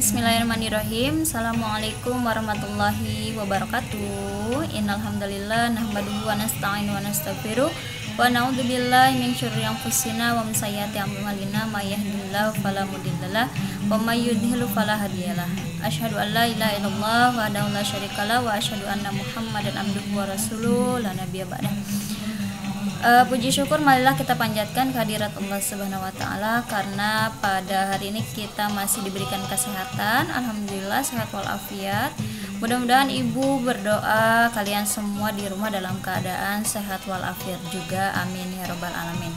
Bismillahirrahmanirrahim. Assalamualaikum warahmatullahi wabarakatuh. Innal hamdalillah nahmaduhu wa nasta'inu wa nastaghfiruh wa na'udzubillahi min syurri anfusina wa min sayyiati a'malina may yahdihillahu fala mudhillalah wa may yudhlil fala hadiyalah. Asyhadu an la ilaha illallah wahdahu la syarikalah wa asyhadu anna Muhammadan abduhu wa rasuluh la nabiyya ba'dah. Puji syukur marilah kita panjatkan kehadirat Allah Subhanahu wa taala karena pada hari ini kita masih diberikan kesehatan. Alhamdulillah sehat walafiat. Mudah-mudahan ibu berdoa kalian semua di rumah dalam keadaan sehat walafiat juga. Amin ya rabbal alamin.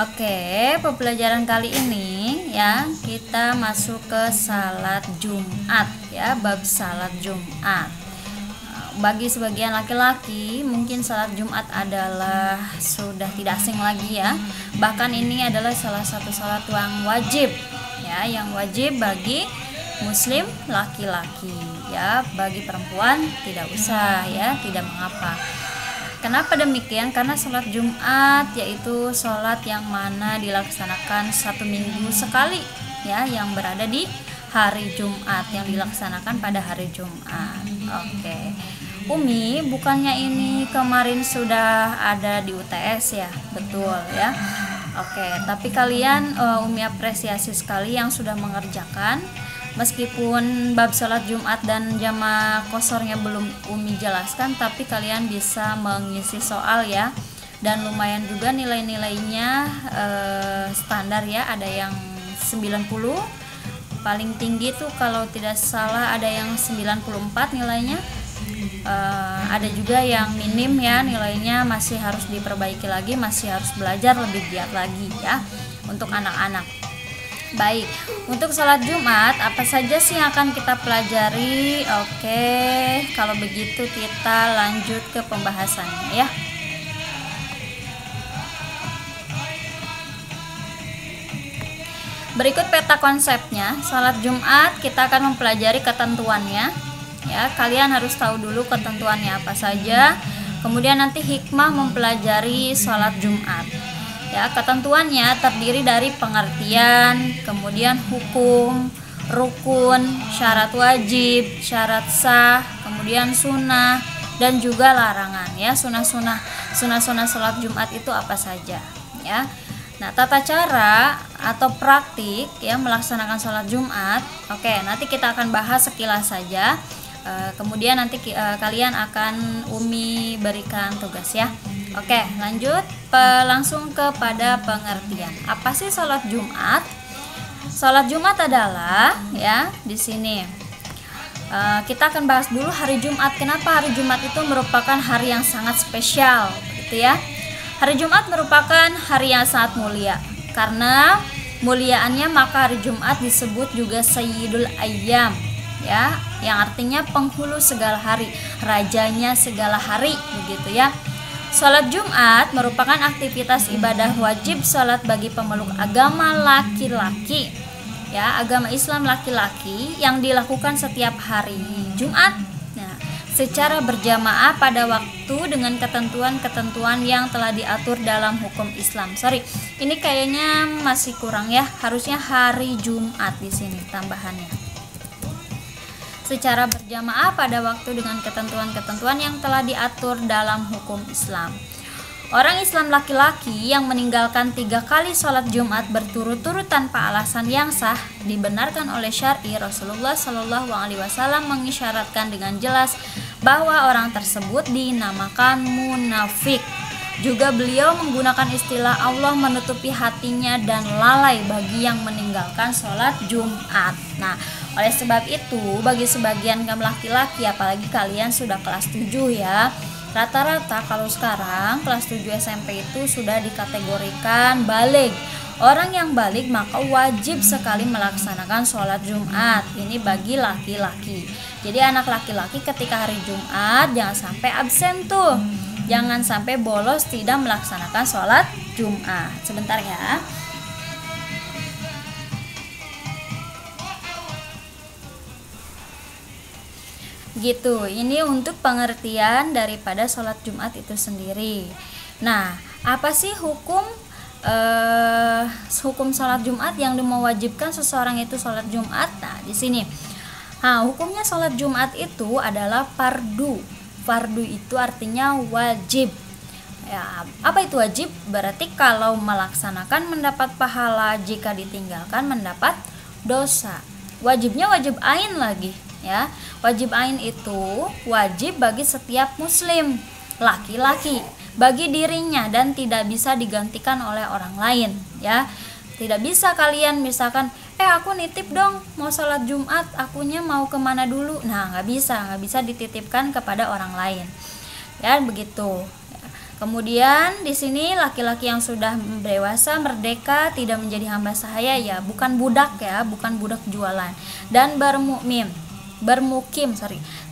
Oke, pembelajaran kali ini ya kita masuk ke salat Jumat ya, bab salat Jumat. Bagi sebagian laki-laki mungkin salat Jumat adalah sudah tidak asing lagi ya. Bahkan ini adalah salah satu salat yang wajib ya, yang wajib bagi muslim laki-laki ya. Bagi perempuan tidak usah ya, tidak mengapa. Kenapa demikian? Karena salat Jumat yaitu salat yang mana dilaksanakan satu minggu sekali ya, yang berada di hari Jumat, yang dilaksanakan pada hari Jumat. Oke. Umi, bukannya ini kemarin sudah ada di UTS ya? Betul ya. Oke, tapi kalian Umi apresiasi sekali yang sudah mengerjakan. Meskipun bab sholat Jumat dan jamaah kosornya belum Umi jelaskan, tapi kalian bisa mengisi soal ya. Dan lumayan juga nilai-nilainya standar ya, ada yang 90. Paling tinggi tuh kalau tidak salah ada yang 94 nilainya. Ada juga yang minim ya, nilainya masih harus diperbaiki lagi, masih harus belajar lebih giat lagi ya untuk anak-anak. Baik, untuk sholat Jumat apa saja sih yang akan kita pelajari? Oke, kalau begitu kita lanjut ke pembahasannya ya. Berikut peta konsepnya. Sholat Jumat kita akan mempelajari ketentuannya ya, kalian harus tahu dulu ketentuannya apa saja. Kemudian nanti hikmah mempelajari sholat Jumat ya. Ketentuannya terdiri dari pengertian, kemudian hukum, rukun, syarat wajib, syarat sah, kemudian sunnah dan juga larangan ya. Sunnah sholat Jumat itu apa saja ya. Nah, tata cara atau praktik ya melaksanakan sholat Jumat. Oke, nanti kita akan bahas sekilas saja. Kemudian nanti kalian akan Umi berikan tugas ya. Oke, lanjut langsung kepada pengertian. Apa sih sholat Jumat? Sholat Jumat adalah ya di sini kita akan bahas dulu hari Jumat. Kenapa hari Jumat itu merupakan hari yang sangat spesial, gitu ya? Hari Jumat merupakan hari yang sangat mulia. Karena muliaannya maka hari Jumat disebut juga Sayyidul Ayyam ya, yang artinya penghulu segala hari, rajanya segala hari, begitu ya. Salat Jumat merupakan aktivitas ibadah wajib salat bagi pemeluk agama laki-laki ya, agama Islam laki-laki yang dilakukan setiap hari Jumat. Nah, secara berjamaah pada waktu dengan ketentuan-ketentuan yang telah diatur dalam hukum Islam. Ini kayaknya masih kurang ya, harusnya hari Jumat di sini tambahannya. Secara berjamaah pada waktu dengan ketentuan-ketentuan yang telah diatur dalam hukum Islam. Orang Islam laki-laki yang meninggalkan 3 kali sholat Jumat berturut-turut tanpa alasan yang sah dibenarkan oleh syar'i. Rasulullah Shallallahu Alaihi Wasallam mengisyaratkan dengan jelas bahwa orang tersebut dinamakan munafik. Juga beliau menggunakan istilah Allah menutupi hatinya dan lalai bagi yang meninggalkan sholat Jumat. Nah, oleh sebab itu bagi sebagian kaum laki-laki, apalagi kalian sudah kelas 7 ya, rata-rata kalau sekarang kelas 7 SMP itu sudah dikategorikan baligh. Orang yang baligh maka wajib sekali melaksanakan sholat Jumat. Ini bagi laki-laki. Jadi anak laki-laki ketika hari Jumat jangan sampai absen tuh, jangan sampai bolos tidak melaksanakan sholat Jumat. Sebentar ya. Gitu, ini untuk pengertian daripada sholat Jumat itu sendiri. Nah, apa sih hukum hukum sholat Jumat yang mewajibkan seseorang itu sholat Jumat. Nah, di sini. Nah, hukumnya sholat Jumat itu adalah fardu. Fardu itu artinya wajib. Ya, apa itu wajib? Berarti kalau melaksanakan mendapat pahala, jika ditinggalkan mendapat dosa. Wajibnya wajib ain lagi, ya. Wajib ain itu wajib bagi setiap muslim, laki-laki, bagi dirinya dan tidak bisa digantikan oleh orang lain, ya. Tidak bisa kalian misalkan, aku nitip dong mau sholat Jumat, akunya mau kemana dulu. Nah, nggak bisa dititipkan kepada orang lain, ya begitu. Kemudian di sini laki-laki yang sudah dewasa, merdeka, tidak menjadi hamba sahaya, ya bukan budak, ya bukan budak jualan, dan bermukim,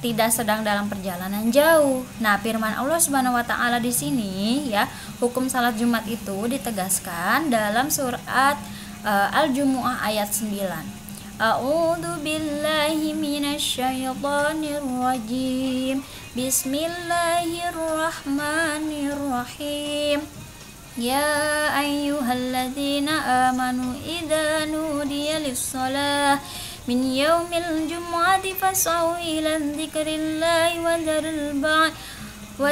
tidak sedang dalam perjalanan jauh. Nah, firman Allah Subhanahu wa taala di sini, ya, hukum salat Jumat itu ditegaskan dalam surat Al-Jumu'ah ayat 9. A'udzu billahi minasyaitonir rajim. Bismillahirrahmanirrahim. Ya ayyuhalladzina amanu idza nudiya lis-shalah min yaumil jumu'ati fas'au ila dzikrillahi wa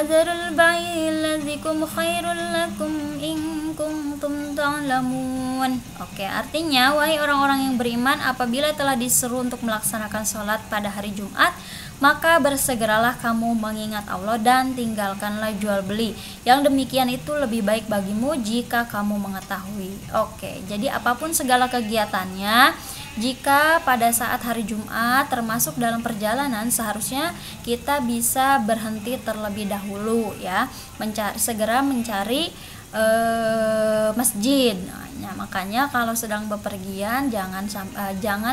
dzarul bai'a alladzikum khairul lakum in kuntum ta'lamun. Oke, artinya wahai orang-orang yang beriman, apabila telah diseru untuk melaksanakan sholat pada hari Jumat, maka bersegeralah kamu mengingat Allah dan tinggalkanlah jual beli. Yang demikian itu lebih baik bagimu jika kamu mengetahui. Oke, jadi apapun segala kegiatannya, jika pada saat hari Jumat termasuk dalam perjalanan, seharusnya kita bisa berhenti terlebih dahulu, ya, segera mencari masjid. Nah, makanya kalau sedang bepergian jangan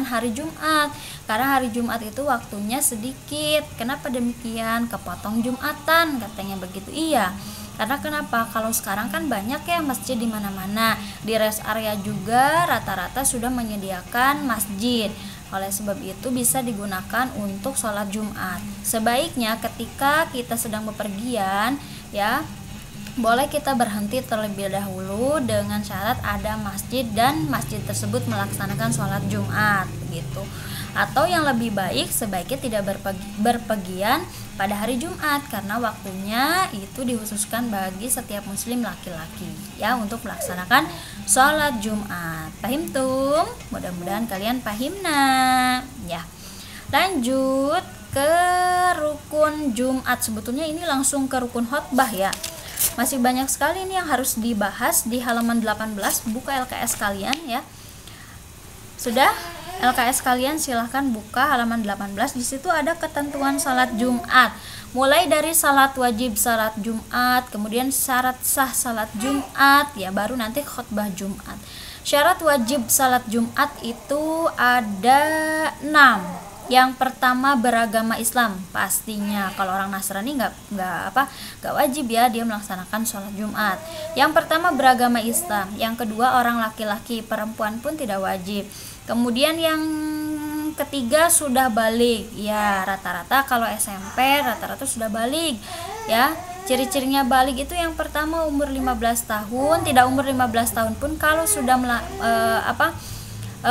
hari Jumat, karena hari Jumat itu waktunya sedikit. Kenapa demikian? Kepotong Jumatan katanya begitu. Iya. Karena kenapa? Kalau sekarang kan banyak ya masjid di mana-mana. Di rest area juga rata-rata sudah menyediakan masjid. Oleh sebab itu bisa digunakan untuk sholat Jumat. Sebaiknya ketika kita sedang bepergian, ya, boleh kita berhenti terlebih dahulu dengan syarat ada masjid dan masjid tersebut melaksanakan sholat Jumat, begitu. Atau yang lebih baik, sebaiknya tidak berpergian pada hari Jumat karena waktunya itu dikhususkan bagi setiap muslim laki-laki, ya, untuk melaksanakan sholat Jumat. Pahim tum? Mudah-mudahan kalian pahim, nah, ya. Lanjut ke rukun Jumat. Sebetulnya ini langsung ke rukun khotbah, ya. Masih banyak sekali nih yang harus dibahas di halaman 18. Buka LKS kalian, ya. Sudah? LKS kalian silahkan buka halaman 18. Di situ ada ketentuan salat Jumat. Mulai dari salat wajib salat Jumat, kemudian syarat sah salat Jumat, ya, baru nanti khutbah Jumat. Syarat wajib salat Jumat itu ada 6. Yang pertama beragama Islam, pastinya. Kalau orang Nasrani nggak wajib, ya, dia melaksanakan sholat Jumat. Yang pertama beragama Islam. Yang kedua orang laki-laki, perempuan pun tidak wajib. Kemudian yang ketiga sudah balik, ya, rata-rata kalau SMP rata-rata sudah balik, ya. Ciri-cirinya balik itu yang pertama umur 15 tahun, tidak umur 15 tahun pun kalau sudah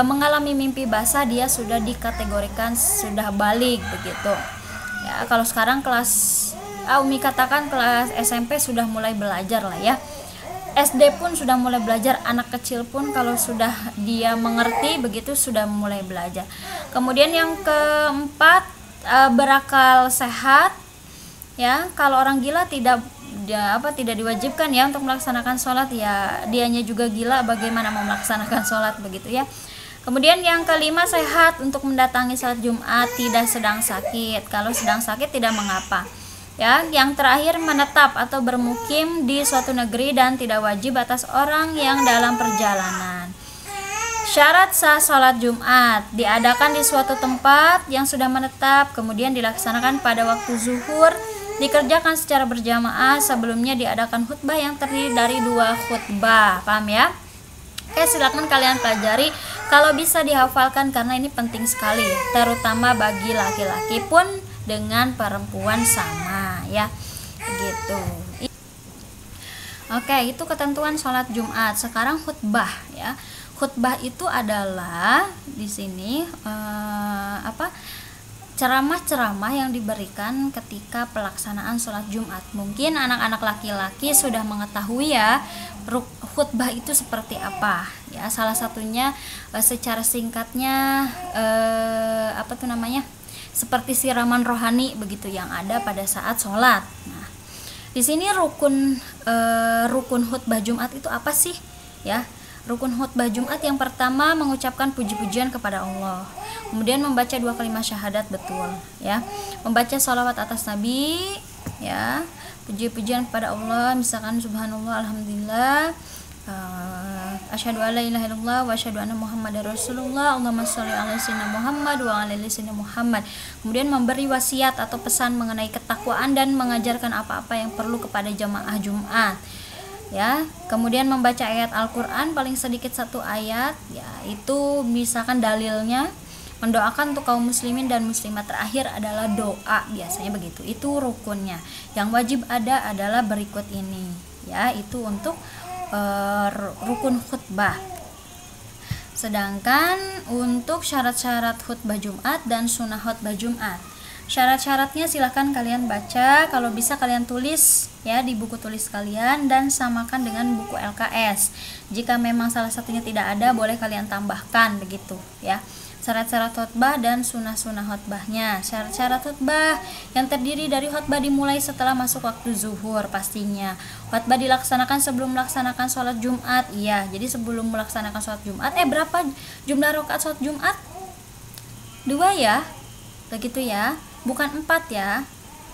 mengalami mimpi basah, dia sudah dikategorikan sudah balik, begitu, ya. Kalau sekarang kelas Umi katakan kelas SMP sudah mulai belajar lah, ya. SD pun sudah mulai belajar, anak kecil pun kalau sudah dia mengerti begitu sudah mulai belajar. Kemudian yang keempat berakal sehat, ya. Kalau orang gila tidak diwajibkan, ya, untuk melaksanakan sholat, ya, dianya juga gila, bagaimana mau melaksanakan sholat, begitu, ya. Kemudian yang kelima sehat untuk mendatangi salat Jumat, tidak sedang sakit. Kalau sedang sakit tidak mengapa, ya. Yang terakhir menetap atau bermukim di suatu negeri dan tidak wajib atas orang yang dalam perjalanan. Syarat sah salat Jumat diadakan di suatu tempat yang sudah menetap, kemudian dilaksanakan pada waktu zuhur, dikerjakan secara berjamaah. Sebelumnya diadakan khutbah yang terdiri dari 2 khutbah. Paham, ya? Oke, silakan kalian pelajari. Kalau bisa dihafalkan karena ini penting sekali, terutama bagi laki-laki pun dengan perempuan sama, ya, gitu. Oke, itu ketentuan sholat Jumat. Sekarang khutbah ya. Khutbah itu adalah di sini ceramah-ceramah yang diberikan ketika pelaksanaan sholat Jumat. Mungkin anak-anak laki-laki sudah mengetahui ya khutbah itu seperti apa ya. Salah satunya secara singkatnya seperti siraman rohani begitu yang ada pada saat sholat. Nah, di sini rukun khutbah Jumat itu apa sih? Ya, rukun khutbah Jumat yang pertama mengucapkan puji-pujian kepada Allah. Kemudian membaca 2 kalimat syahadat betul, ya. Membaca sholawat atas Nabi, ya. Puji-pujian kepada Allah, misalkan subhanallah, alhamdulillah, asyhadu alla ilaha illallah wa asyhadu anna muhammadar rasulullah, Allahumma sholli ala sayyidina Muhammad wa ala ali sayyidina Muhammad. Kemudian memberi wasiat atau pesan mengenai ketakwaan dan mengajarkan apa-apa yang perlu kepada jamaah Jumat, ya. Kemudian membaca ayat Al-Qur'an paling sedikit 1 ayat, ya. Itu misalkan dalilnya mendoakan untuk kaum muslimin dan muslimat. Terakhir adalah doa, biasanya begitu. Itu rukunnya. Yang wajib ada adalah berikut ini, ya. Itu untuk rukun khutbah. Sedangkan untuk syarat-syarat khutbah Jumat dan sunnah khutbah Jumat, syarat-syaratnya silahkan kalian baca. Kalau bisa kalian tulis ya di buku tulis kalian dan samakan dengan buku LKS. Jika memang salah satunya tidak ada, boleh kalian tambahkan begitu ya. Syarat-syarat khutbah dan sunnah-sunnah khutbahnya. Syarat-syarat khutbah yang terdiri dari khutbah dimulai setelah masuk waktu zuhur pastinya. Khutbah dilaksanakan sebelum melaksanakan sholat Jumat. Iya, jadi sebelum melaksanakan sholat Jumat. Berapa jumlah rakaat sholat Jumat? 2 ya, begitu ya. Bukan 4 ya.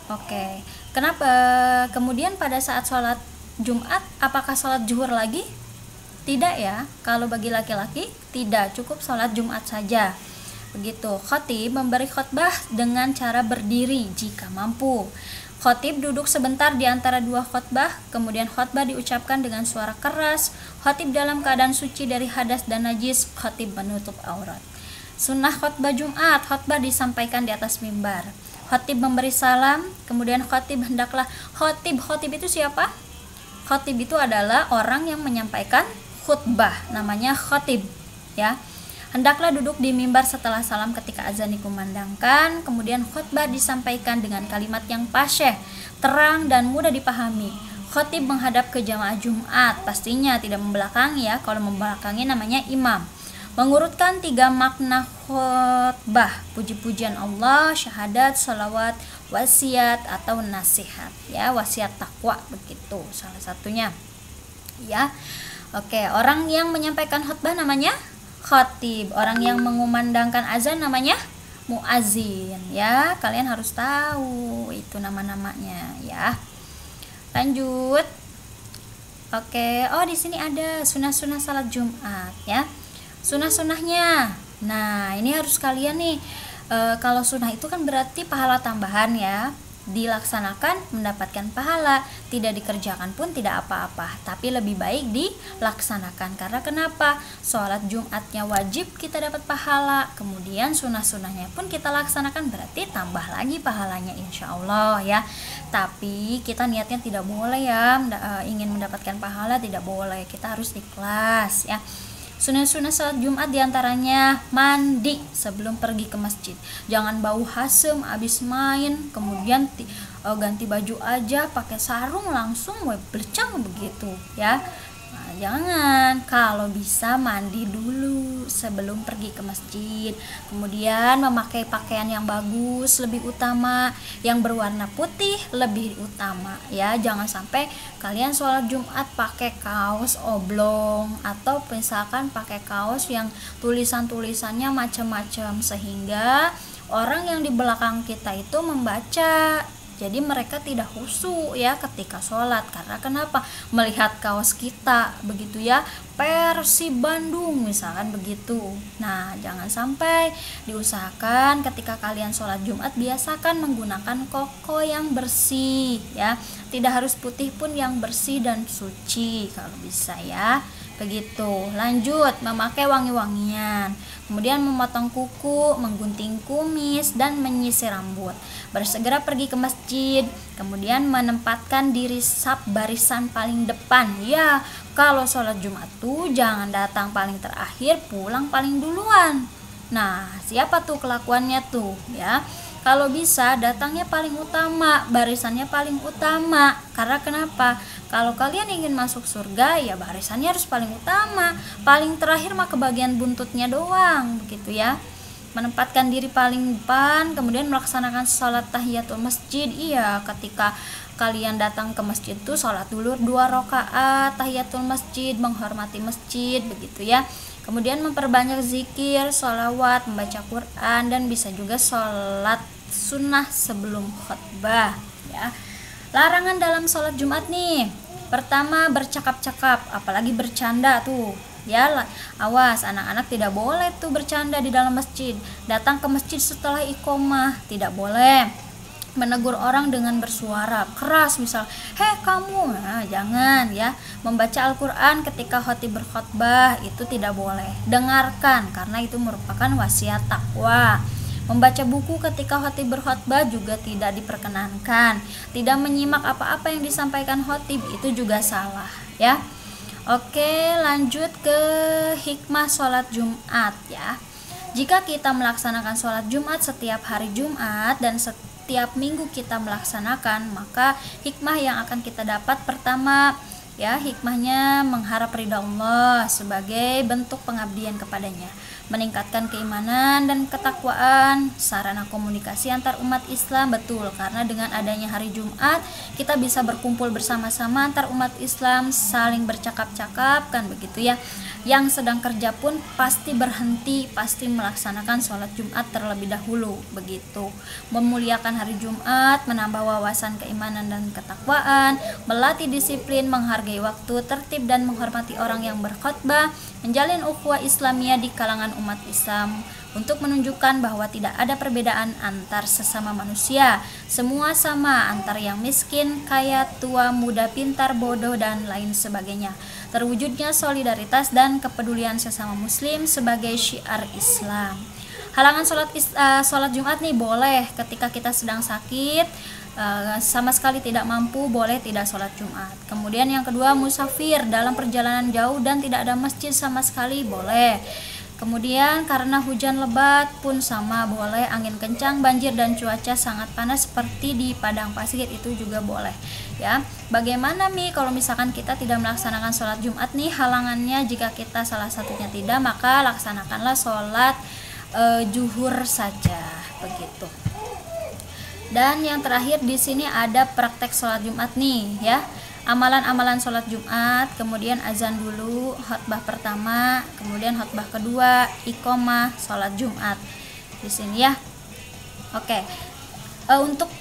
Oke. Kenapa? Kemudian pada saat sholat Jumat, apakah sholat zuhur lagi? Tidak ya. Kalau bagi laki-laki tidak, cukup sholat Jumat saja. Begitu. Khatib memberi khutbah dengan cara berdiri jika mampu. Khatib duduk sebentar di antara 2 khutbah, kemudian khutbah diucapkan dengan suara keras. Khatib dalam keadaan suci dari hadas dan najis, khatib menutup aurat. Sunnah khutbah Jumat, khutbah disampaikan di atas mimbar. Khatib memberi salam, kemudian khatib hendaklah khatib itu siapa? Khatib itu adalah orang yang menyampaikan khutbah, namanya khatib ya. Hendaklah duduk di mimbar setelah salam ketika azan dikumandangkan. Kemudian khutbah disampaikan dengan kalimat yang fasyih, terang dan mudah dipahami. Khatib menghadap ke jamaah Jumat, pastinya tidak membelakangi ya. Kalau membelakangi namanya imam. Mengurutkan 3 makna khutbah: puji-pujian Allah, syahadat, salawat, wasiat atau nasihat ya. Wasiat takwa begitu salah satunya ya. Oke, orang yang menyampaikan khutbah namanya khatib. Orang yang mengumandangkan azan namanya muazin ya. Kalian harus tahu itu nama-namanya ya. Lanjut. Oke, di sini ada sunah-sunah salat Jumat ya. Sunah-sunahnya. Nah, ini harus kalian nih. Kalau sunah itu kan berarti pahala tambahan ya. Dilaksanakan mendapatkan pahala, tidak dikerjakan pun tidak apa-apa, tapi lebih baik dilaksanakan. Karena kenapa? Sholat Jumatnya wajib, kita dapat pahala, kemudian sunah-sunahnya pun kita laksanakan, berarti tambah lagi pahalanya insya Allah ya. Tapi kita niatnya tidak boleh ya, ingin mendapatkan pahala tidak boleh, kita harus ikhlas ya. Sunah-sunah salat Jumat diantaranya mandi sebelum pergi ke masjid. Jangan bau hasem abis main, kemudian ganti baju aja pakai sarung langsung belecang begitu ya. Nah, jangan. Kalau bisa mandi dulu sebelum pergi ke masjid. Kemudian memakai pakaian yang bagus lebih utama, yang berwarna putih lebih utama ya. Jangan sampai kalian sholat Jumat pakai kaos oblong atau misalkan pakai kaos yang tulisan-tulisannya macam-macam sehingga orang yang di belakang kita itu membaca. Jadi mereka tidak khusyuk ya ketika sholat. Karena kenapa? Melihat kaos kita begitu ya, Persib Bandung misalkan begitu. Nah, jangan sampai. Diusahakan ketika kalian sholat Jumat biasakan menggunakan koko yang bersih ya. Tidak harus putih pun, yang bersih dan suci kalau bisa ya. begitu. Lanjut, memakai wangi-wangian, kemudian memotong kuku, menggunting kumis, dan menyisir rambut. Bersegera pergi ke masjid, kemudian menempatkan diri saf barisan paling depan. Ya, kalau sholat Jumat tuh jangan datang paling terakhir, pulang paling duluan. Nah, siapa tuh kelakuannya tuh ya? Kalau bisa datangnya paling utama, barisannya paling utama. Karena kenapa? Kalau kalian ingin masuk surga, ya barisannya harus paling utama. Paling terakhir mah kebagian buntutnya doang, begitu ya. Menempatkan diri paling depan, kemudian melaksanakan sholat tahiyatul masjid. Iya, ketika kalian datang ke masjid tuh sholat dulu 2 rakaat tahiyatul masjid, menghormati masjid, begitu ya. Kemudian memperbanyak zikir, sholawat, membaca Quran, dan bisa juga sholat sunnah sebelum khutbah ya. Larangan dalam sholat Jumat nih, pertama bercakap-cakap, apalagi bercanda tuh ya. Awas, anak-anak tidak boleh tuh bercanda di dalam masjid. Datang ke masjid setelah iqomah tidak boleh. Menegur orang dengan bersuara keras, misal heh kamu, nah, jangan ya. Membaca Al-Quran ketika khatib berkhutbah itu tidak boleh. Dengarkan, karena itu merupakan wasiat takwa. Membaca buku ketika khatib berkhutbah juga tidak diperkenankan. Tidak menyimak apa-apa yang disampaikan khatib itu juga salah ya. Oke, lanjut ke hikmah sholat Jumat ya. Jika kita melaksanakan sholat Jumat setiap hari Jumat dan setiap minggu kita melaksanakan, maka hikmah yang akan kita dapat, pertama ya, hikmahnya mengharap ridha Allah sebagai bentuk pengabdian kepadanya, meningkatkan keimanan dan ketakwaan, sarana komunikasi antar umat Islam. Betul, karena dengan adanya hari Jumat kita bisa berkumpul bersama-sama antar umat Islam, saling bercakap-cakap kan, begitu ya. Yang sedang kerja pun pasti berhenti, pasti melaksanakan sholat Jumat terlebih dahulu, begitu. Memuliakan hari Jumat, menambah wawasan keimanan dan ketakwaan, melatih disiplin, menghargai waktu, tertib dan menghormati orang yang berkhutbah, menjalin ukhuwah Islamiyah di kalangan umat Islam, untuk menunjukkan bahwa tidak ada perbedaan antar sesama manusia. Semua sama, antar yang miskin, kaya, tua, muda, pintar, bodoh, dan lain sebagainya. Terwujudnya solidaritas dan kepedulian sesama muslim sebagai syiar Islam. Halangan sholat Jumat nih boleh ketika kita sedang sakit, sama sekali tidak mampu, boleh tidak sholat Jumat. Kemudian yang kedua, musafir dalam perjalanan jauh dan tidak ada masjid sama sekali, boleh. Kemudian karena hujan lebat pun sama, boleh. Angin kencang, banjir, dan cuaca sangat panas seperti di padang pasir itu juga boleh ya. Bagaimana nih kalau misalkan kita tidak melaksanakan sholat Jumat nih? Halangannya, jika kita salah satunya tidak, maka laksanakanlah sholat zuhur saja, begitu. Dan yang terakhir di sini ada praktek sholat Jumat nih ya. Amalan-amalan sholat Jumat, kemudian azan dulu, khutbah pertama, kemudian khutbah kedua, iqomah, sholat Jumat di sini ya. Oke. Untuk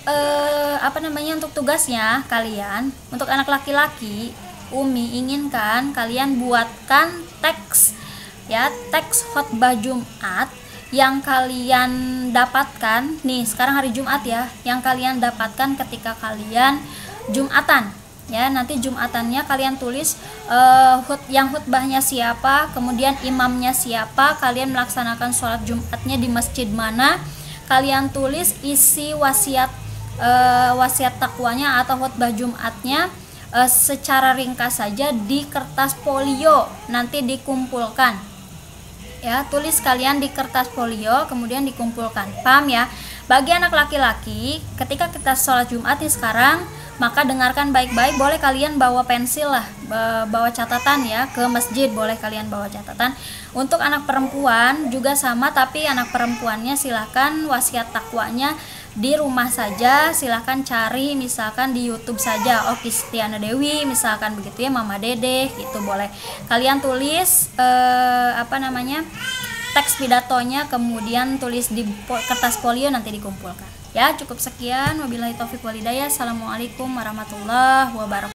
untuk tugasnya kalian, untuk anak laki-laki, Umi inginkan kalian buatkan teks ya, teks khutbah Jumat yang kalian dapatkan nih, sekarang hari Jumat ya, yang kalian dapatkan ketika kalian Jumatan ya. Nanti Jumatannya kalian tulis yang khutbahnya siapa, kemudian imamnya siapa, kalian melaksanakan sholat Jumatnya di masjid mana, kalian tulis isi wasiat takwanya atau khutbah Jumatnya secara ringkas saja di kertas folio, nanti dikumpulkan ya. Tulis kalian di kertas folio kemudian dikumpulkan, paham ya? Bagi anak laki-laki, ketika kita sholat Jumat nih sekarang, maka dengarkan baik-baik, boleh kalian bawa pensil lah, bawa catatan ya, ke masjid boleh kalian bawa catatan. Untuk anak perempuan juga sama, tapi anak perempuannya silahkan wasiat takwanya di rumah saja, silahkan cari misalkan di YouTube saja, Oki Setiana Dewi misalkan, begitu ya, Mama Dede gitu, boleh kalian tulis teks pidatonya, kemudian tulis di kertas folio, nanti dikumpulkan ya. Cukup sekian, wabillahi taufiq walhidayah. Assalamualaikum warahmatullahi wabarakatuh.